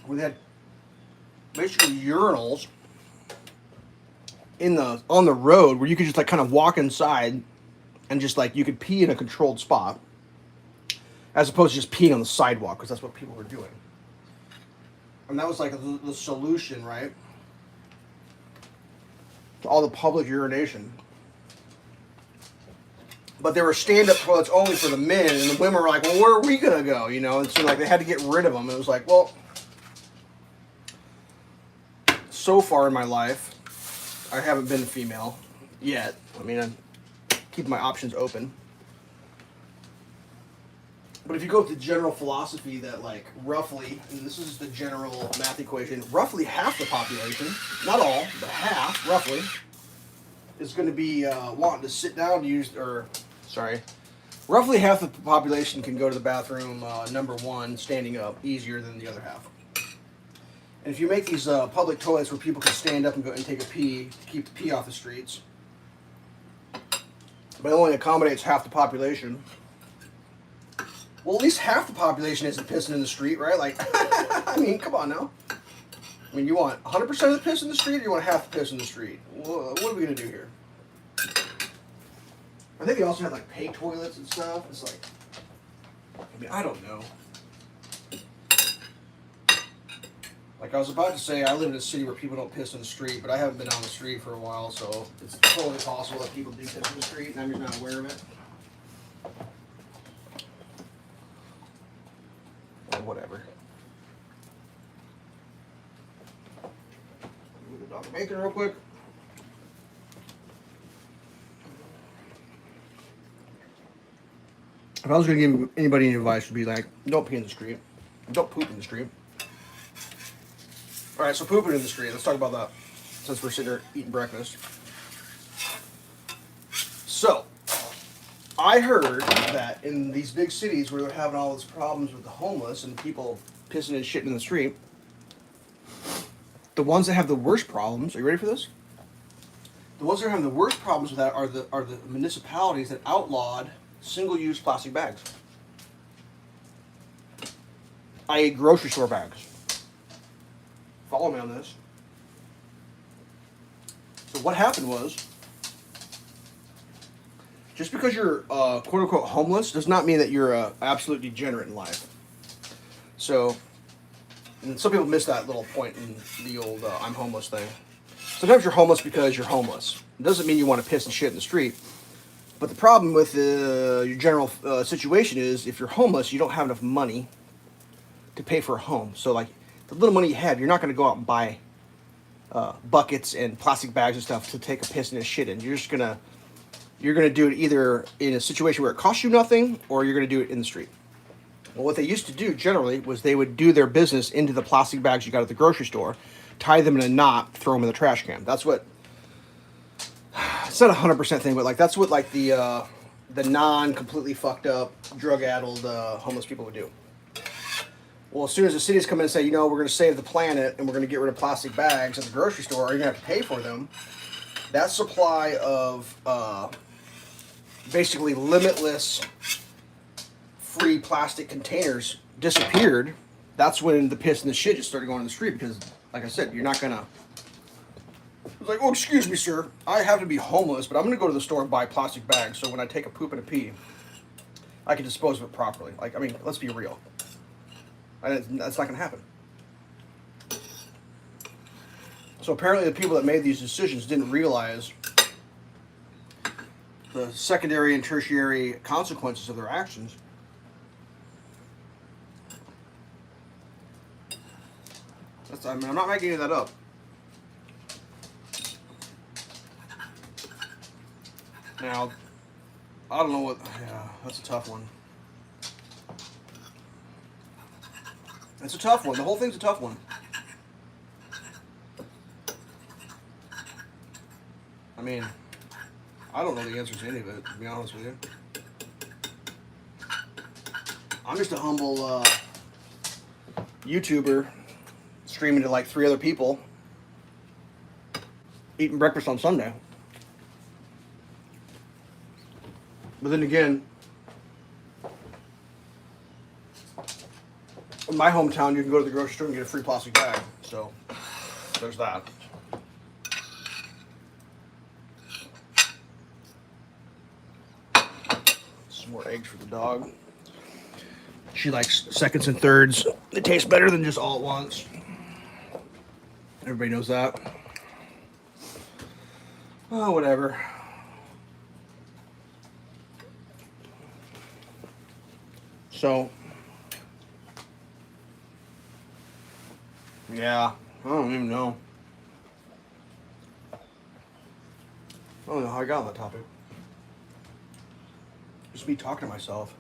[SPEAKER 1] where they had basically urinals on the road where you could just like kind of walk inside and just like you could pee in a controlled spot as opposed to just peeing on the sidewalk, because that's what people were doing. And that was like the solution, right, to all the public urination. But there were stand-up toilets only for the men, and the women were like, well, where are we going to go? You know, and so like they had to get rid of them. And it was like, well, so far in my life, I haven't been female yet. I mean, I'm keeping my options open. But if you go with the general philosophy that like roughly, and this is the general math equation, roughly half the population, not all, but half, roughly, is going to be wanting to sit down to use, roughly half the population can go to the bathroom, number one, standing up, easier than the other half. And if you make these public toilets where people can stand up and go and take a pee, to keep the pee off the streets, but it only accommodates half the population, well, at least half the population isn't pissing in the street, right? Like, I mean, come on now. I mean, you want 100% of the piss in the street, or you want half the piss in the street? Well, what are we going to do here? I think they also have, like, pay toilets and stuff. It's like, I mean, I don't know. Like, I was about to say, I live in a city where people don't piss in the street, but I haven't been on the street for a while, so it's totally possible that people do piss in the street, and I'm just not aware of it. Or whatever. Move it on the bacon real quick. If I was going to give anybody any advice, it would be like, don't pee in the street. Don't poop in the street. All right, so pooping in the street. Let's talk about that since we're sitting here eating breakfast. So, I heard that in these big cities where they're having all these problems with the homeless and people pissing and shitting in the street, the ones that have the worst problems, are you ready for this? The ones that are having the worst problems with that are the municipalities that outlawed single-use plastic bags, i.e. grocery store bags. Follow me on this. So what happened was, just because you're quote-unquote homeless does not mean that you're an absolute degenerate in life. So, and some people miss that little point in the old I'm homeless thing. Sometimes you're homeless because you're homeless. It doesn't mean you want to piss and shit in the street. But the problem with your general situation is if you're homeless, you don't have enough money to pay for a home. So like the little money you have, you're not going to go out and buy buckets and plastic bags and stuff to take a piss and a shit in. You're gonna do it either in a situation where it costs you nothing, or you're gonna do it in the street. Well, what they used to do generally was they would do their business into the plastic bags you got at the grocery store, tie them in a knot, throw them in the trash can. That's what, it's not 100% thing, but like that's what like the non-completely fucked up, drug-addled homeless people would do. Well, as soon as the cities come in and say, you know, we're going to save the planet and we're going to get rid of plastic bags at the grocery store, or you're going to have to pay for them, that supply of basically limitless free plastic containers disappeared. That's when the piss and the shit just started going in the street because, like I said, you're not going to... It's like, oh, excuse me, sir. I have to be homeless, but I'm going to go to the store and buy plastic bags so when I take a poop and a pee, I can dispose of it properly. Like, I mean, let's be real. That's not going to happen. So apparently the people that made these decisions didn't realize the secondary and tertiary consequences of their actions. I mean, I'm not making that up. Now, I don't know what... Yeah, that's a tough one. It's a tough one. The whole thing's a tough one. I mean, I don't know the answers to any of it, to be honest with you. I'm just a humble YouTuber streaming to like 3 other people eating breakfast on Sunday. But then again, in my hometown, you can go to the grocery store and get a free plastic bag. So, there's that. Some more eggs for the dog. She likes seconds and thirds. It tastes better than just all at once. Everybody knows that. Oh, whatever. So, yeah, I don't even know. I don't know how I got on that topic. Just me talking to myself.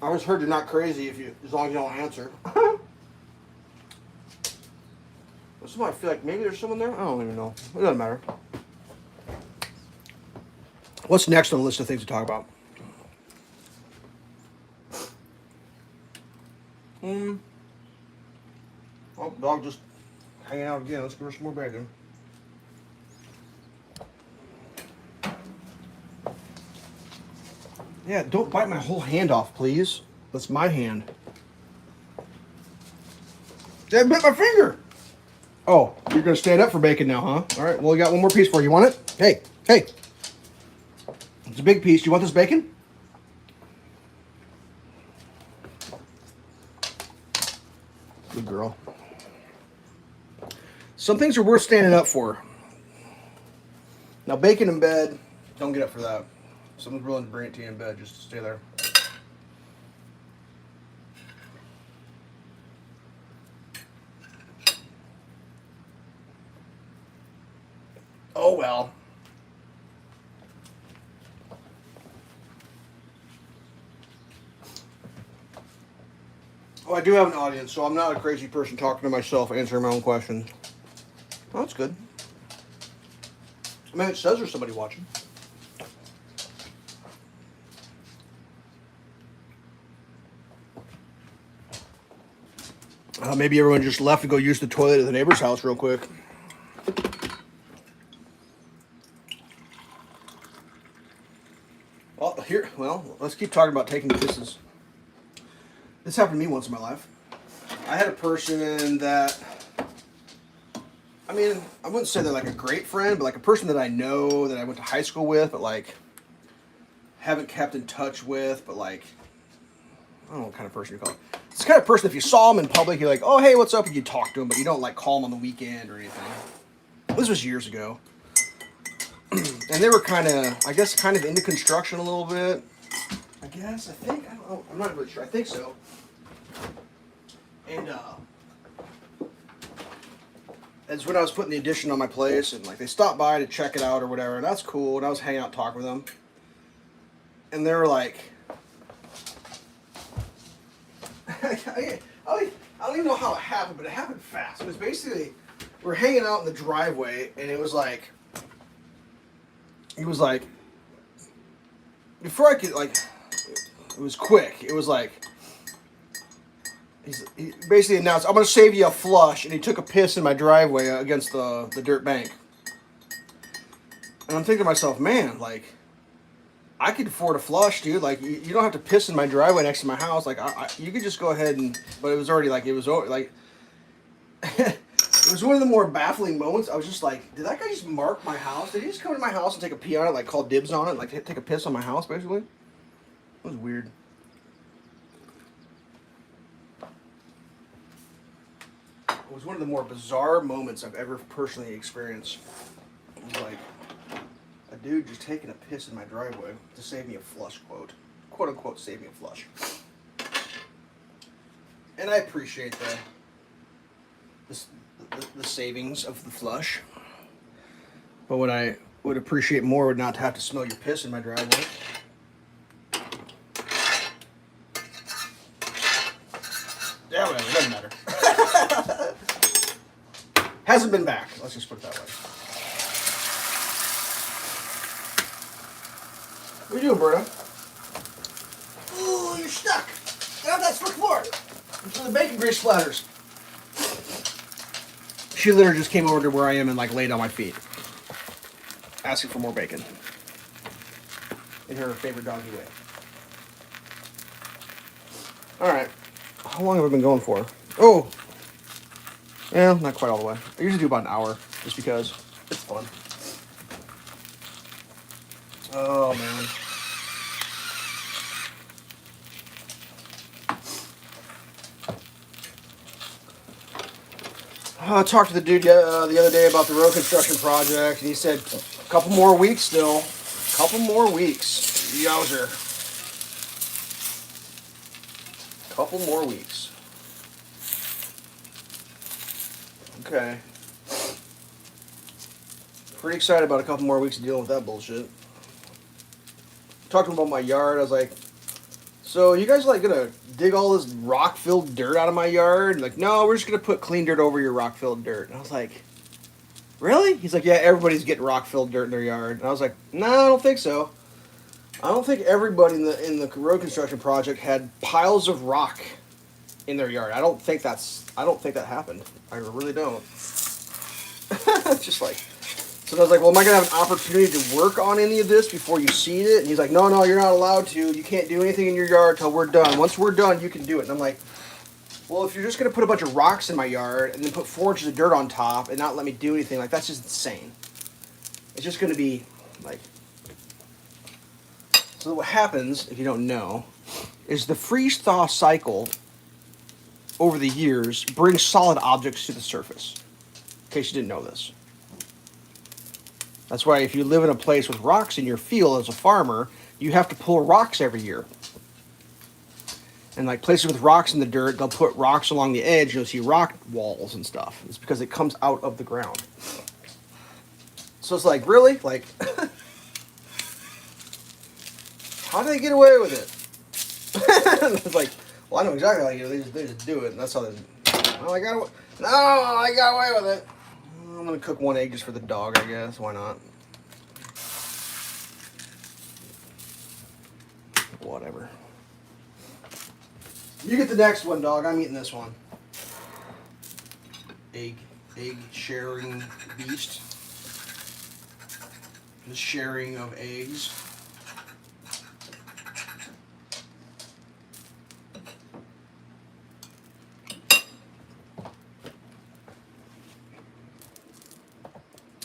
[SPEAKER 1] I always heard you're not crazy as long as you don't answer. Somehow I feel like maybe there's someone there. I don't even know. It doesn't matter. What's next on the list of things to talk about? Oh, dog just hanging out again. Let's give her some more bacon. Yeah, don't bite my whole hand off, please. That's my hand. That bit my finger. Oh, you're gonna stand up for bacon now, huh? All right. Well, we got one more piece for you. You want it? Hey, hey. It's a big piece. Do you want this bacon? Good girl. Some things are worth standing up for. Now, bacon in bed, don't get up for that. Someone's willing to bring it to you in bed, just stay there. Oh, well. Oh, I do have an audience, so I'm not a crazy person talking to myself, answering my own question. Oh, that's good. I mean, it says there's somebody watching. Maybe everyone just left to go use the toilet at the neighbor's house real quick. Well, let's keep talking about taking pisses. This happened to me once in my life. I had a person that, I mean, I wouldn't say they're like a great friend, but like a person that I know, that I went to high school with, but like haven't kept in touch with, but like, I don't know what kind of person you call it. It's the kind of person, if you saw him in public, you're like, oh, hey, what's up? And you talk to him, but you don't like call him on the weekend or anything. This was years ago. And they were kind of into construction a little bit. I think, I don't know, I'm not really sure. I think so. And that's when I was putting the addition on my place, and like they stopped by to check it out or whatever, and that's cool. And I was hanging out talking with them, and they were like, I don't even know how it happened, but it happened fast. It was basically, we're hanging out in the driveway, and it was like, before I could, like, it was quick. It was like, he basically announced, I'm going to save you a flush, and he took a piss in my driveway against the dirt bank. And I'm thinking to myself, man, like, I could afford a flush, dude. Like, you don't have to piss in my driveway next to my house. Like, you could just go ahead and, but it was already, like, it was, like, it was one of the more baffling moments. I was just like, did that guy just mark my house? Did he just come to my house and take a pee on it, like, call dibs on it, like, take a piss on my house, basically? It was weird. It was one of the more bizarre moments I've ever personally experienced. It was like a dude just taking a piss in my driveway to save me a flush, quote unquote, save me a flush. And I appreciate the savings of the flush. But what I would appreciate more would not have to smell your piss in my driveway. Yeah, whatever, it doesn't matter. Hasn't been back. Let's just put it that way. What are you doing, Berta? Ooh, you're stuck. Get off that slick floor. Until the bacon grease splatters. She literally just came over to where I am and like laid on my feet, asking for more bacon. In her favorite doggy way. All right. How long have I been going for? Oh. Yeah, not quite all the way. I usually do about an hour, just because it's fun. Oh, man. I talked to the dude the other day about the road construction project, and he said, a couple more weeks still. A couple more weeks. Yowzer. Couple more weeks. Okay. Pretty excited about a couple more weeks of dealing with that bullshit. Talked to him about my yard. I was like, so you guys like gonna dig all this rock-filled dirt out of my yard? And like, no, we're just gonna put clean dirt over your rock-filled dirt. And I was like, really? He's like, yeah, everybody's getting rock-filled dirt in their yard. And I was like, no, I don't think so. I don't think everybody in the road construction project had piles of rock in their yard. I don't think that happened. I really don't. Just like, so I was like, well, am I gonna have an opportunity to work on any of this before you seed it? And he's like, no, you're not allowed to. You can't do anything in your yard till we're done. Once we're done, you can do it. And I'm like, well, if you're just gonna put a bunch of rocks in my yard and then put 4 inches of dirt on top and not let me do anything, like that's just insane. It's just gonna be like. So what happens, if you don't know, is the freeze-thaw cycle over the years brings solid objects to the surface. In case you didn't know this. That's why if you live in a place with rocks in your field as a farmer, you have to pull rocks every year. And like places with rocks in the dirt, they'll put rocks along the edge, you'll see rock walls and stuff. It's because it comes out of the ground. So it's like, really? Like, how do they get away with it? It's like, Well, I know exactly how you do it. They just do it, and that's how they. Well, I got away with it. I'm gonna cook one egg just for the dog, I guess. Why not? Whatever. You get the next one, dog. I'm eating this one. Egg sharing beast. The sharing of eggs.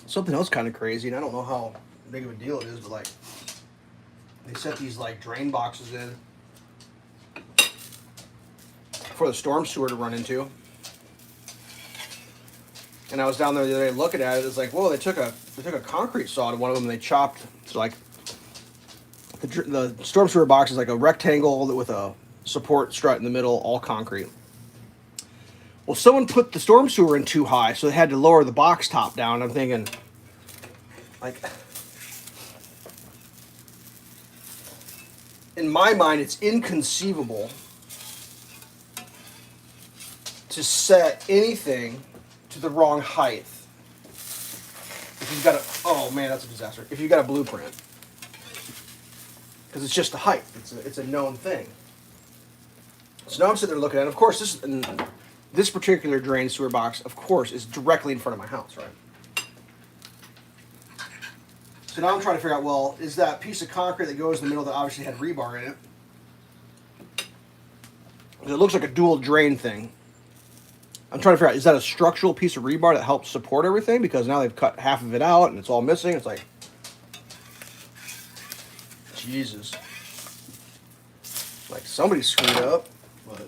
[SPEAKER 1] Something else kind of crazy, and I don't know how big of a deal it is, but like they set these like drain boxes in for the storm sewer to run into. And I was down there the other day looking at it. It's like, whoa! They took a concrete saw to one of them. And they chopped. So like the storm sewer box is like a rectangle with a support strut in the middle, all concrete. Well, someone put the storm sewer in too high, so they had to lower the box top down. I'm thinking, like, in my mind, it's inconceivable to set anything to the wrong height. If you've got oh man, that's a disaster. If you've got a blueprint, because it's just the height. It's a known thing. So now I'm sitting there looking at it. Of course, this particular drain sewer box, of course, is directly in front of my house, right? So now I'm trying to figure out, well, is that piece of concrete that goes in the middle that obviously had rebar in it? It looks like a dual drain thing. I'm trying to figure out, is that a structural piece of rebar that helps support everything? Because now they've cut half of it out and it's all missing. It's like, Jesus. Like somebody screwed up, but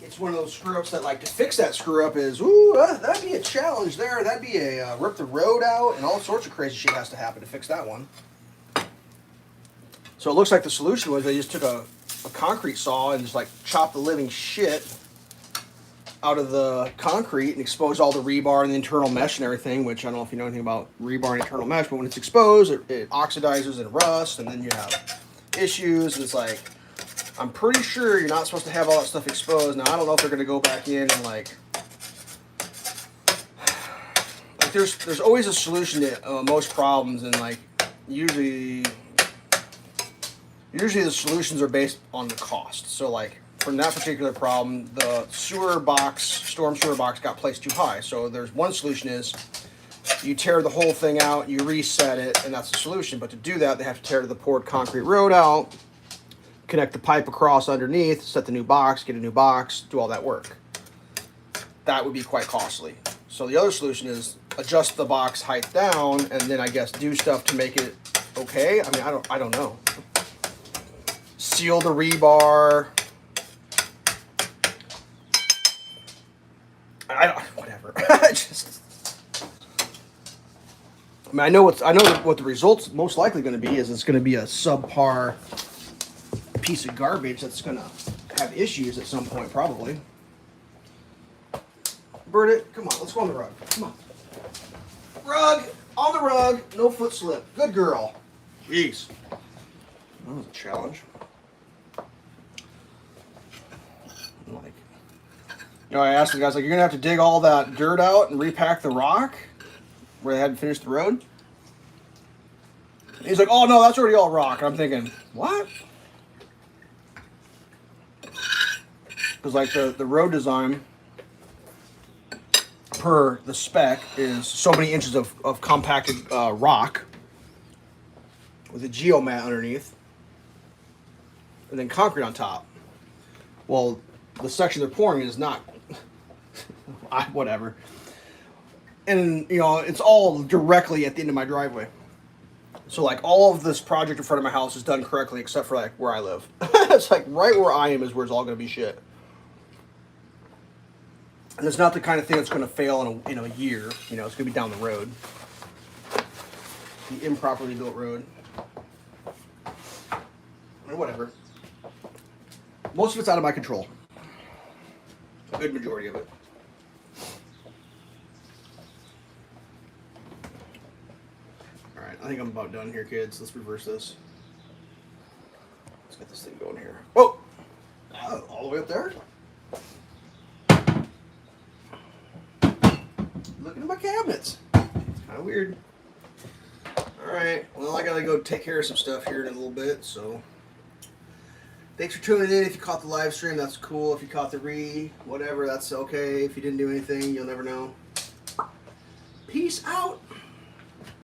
[SPEAKER 1] it's one of those screw ups that, like, to fix that screw up is, that'd be a challenge there. That'd be a rip the road out and all sorts of crazy shit has to happen to fix that one. So it looks like the solution was they just took a concrete saw and just like chopped the living shit out of the concrete and exposed all the rebar and the internal mesh and everything, which I don't know if you know anything about rebar and internal mesh, but when it's exposed, it oxidizes and rusts, and then you have issues, and it's like, I'm pretty sure you're not supposed to have all that stuff exposed. Now, I don't know if they're going to go back in and like there's always a solution to most problems, and like usually the solutions are based on the cost. So like from that particular problem, the storm sewer box got placed too high. So there's one solution is you tear the whole thing out, you reset it, and that's the solution. But to do that, they have to tear the poured concrete road out, connect the pipe across underneath, set the new box, get a new box, do all that work. That would be quite costly. So the other solution is adjust the box height down, and then I guess do stuff to make it okay. I mean, I don't know. Seal the rebar. Whatever. I know what the results most likely going to be is it's going to be a subpar piece of garbage that's going to have issues at some point, probably. Bernadette, come on, let's go on the rug. Come on. Rug! On the rug! No foot slip. Good girl. Jeez. That was a challenge. Like, I asked the guys, like, you're going to have to dig all that dirt out and repack the rock where they hadn't finished the road? And he's like, oh, no, that's already all rock. And I'm thinking, what? Because, like, the road design per the spec is so many inches of compacted rock with a geomat underneath and then concrete on top. Well, the section they're pouring is not whatever. And, it's all directly at the end of my driveway. So, like, all of this project in front of my house is done correctly except for, like, where I live. It's like right where I am is where it's all going to be shit. And it's not the kind of thing that's going to fail in a year. It's going to be down the road. The improperly built road. Or whatever. Most of it's out of my control. A good majority of it. Alright, I think I'm about done here, kids. Let's reverse this. Let's get this thing going here. Whoa! Oh, all the way up there? Looking at my cabinets. It's kind of weird. Alright, well, I gotta go take care of some stuff here in a little bit, so. Thanks for tuning in. If you caught the live stream, that's cool. If you caught the whatever, that's okay. If you didn't do anything, you'll never know. Peace out.